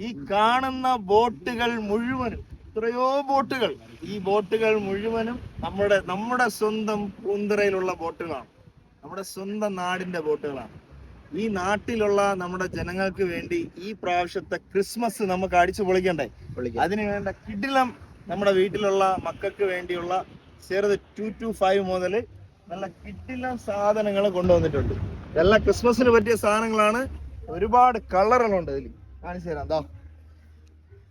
ഈ കാണുന്ന ബോട്ടുകൾ മുഴുവനും, എത്രയോ ബോട്ടുകൾ, ഈ ബോട്ടുകൾ മുഴുവനും നമ്മുടെ സ്വന്തം പൂന്തറയിലുള്ള ബോട്ടുകളാണ്, നമ്മുടെ സ്വന്തം നാടിന്റെ ബോട്ടുകളാണ്. ഈ നാട്ടിലുള്ള നമ്മുടെ ജനങ്ങൾക്ക് വേണ്ടി ഈ പ്രാവശ്യത്തെ ക്രിസ്മസ് നമുക്ക് അടിച്ചു പൊളിക്കണ്ടേ? അതിന് വേണ്ട കിടിലം നമ്മുടെ വീട്ടിലുള്ള മക്കൾക്ക് വേണ്ടിയുള്ള ചെറുത് 2 to 5 മുതൽ നല്ല കിടിലം സാധനങ്ങൾ കൊണ്ടുവന്നിട്ടുണ്ട്. എല്ലാം ക്രിസ്മസിന് പറ്റിയ സാധനങ്ങളാണ്. ഒരുപാട് കളറുകളുണ്ട് ഇതിൽ, കാണിച്ചു തരാം. എന്താ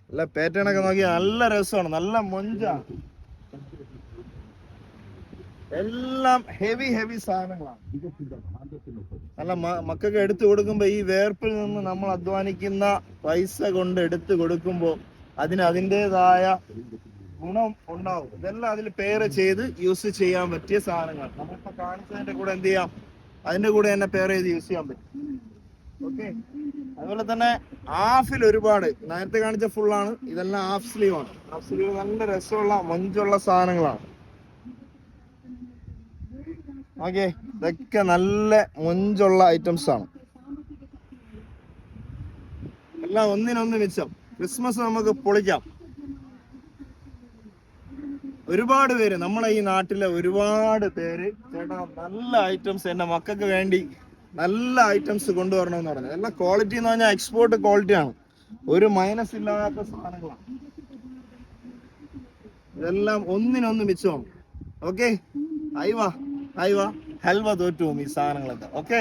നല്ല പാറ്റേൺ ഒക്കെ നോക്കി നല്ല രസമാണ്, നല്ല മൊഞ്ചാണ്. എല്ലാം ഹെവി സാധനങ്ങളാണ്. നല്ല മക്കൾക്ക് എടുത്തു കൊടുക്കുമ്പോ ഈ വേർപ്പിൽ നിന്ന് നമ്മൾ അധ്വാനിക്കുന്ന പൈസ കൊണ്ട് എടുത്തു കൊടുക്കുമ്പോ അതിൻ്റെതായ ഗുണം ഉണ്ടാവും. ഇതെല്ലാം അതിൽ പേര് ചെയ്ത് യൂസ് ചെയ്യാൻ പറ്റിയ സാധനങ്ങൾ. നമ്മളിപ്പോ കാണിച്ചതിന്റെ കൂടെ എന്ത് ചെയ്യാം, അതിന്റെ കൂടെ തന്നെ പേര് ചെയ്ത് യൂസ് ചെയ്യാൻ പറ്റും. ഓക്കെ, അതുപോലെ തന്നെ ഹാഫിൽ ഒരുപാട്, നേരത്തെ കാണിച്ച ഫുള്ളാണ്, ഇതെല്ലാം ഹാഫ് സ്ലീവ് ആണ്. ഹാഫ് സ്ലീവ് നല്ല രസമുള്ള മൊഞ്ചുള്ള സാധനങ്ങളാണ്. ഓക്കെ, ഇതൊക്കെ നല്ല മൊഞ്ചുള്ള ഐറ്റംസ് ആണ്. എല്ലാം ഒന്നിനൊന്ന് മിച്ചം. ക്രിസ്മസ് നമുക്ക് പൊളിക്കാം. ഒരുപാട് പേര്, നമ്മളെ ഈ നാട്ടിലെ ഒരുപാട് പേര് ചേട്ടാ നല്ല ഐറ്റംസ് എന്റെ മക്കൾക്ക് വേണ്ടി നല്ല ഐറ്റംസ് കൊണ്ടുവരണമെന്ന് പറഞ്ഞു. എല്ലാം ക്വാളിറ്റി എന്ന് പറഞ്ഞാൽ എക്സ്പോർട്ട് ക്വാളിറ്റി ആണ്, ഒരു മൈനസ് ഇല്ലാത്ത സാധനങ്ങളാണ്. ഇതെല്ലാം ഒന്നിനൊന്ന് മിച്ചമാണ്. ഓക്കെ, അയവാ ഹൽവ തോറ്റു ഈ സാധനങ്ങളൊക്കെ. ഓക്കെ.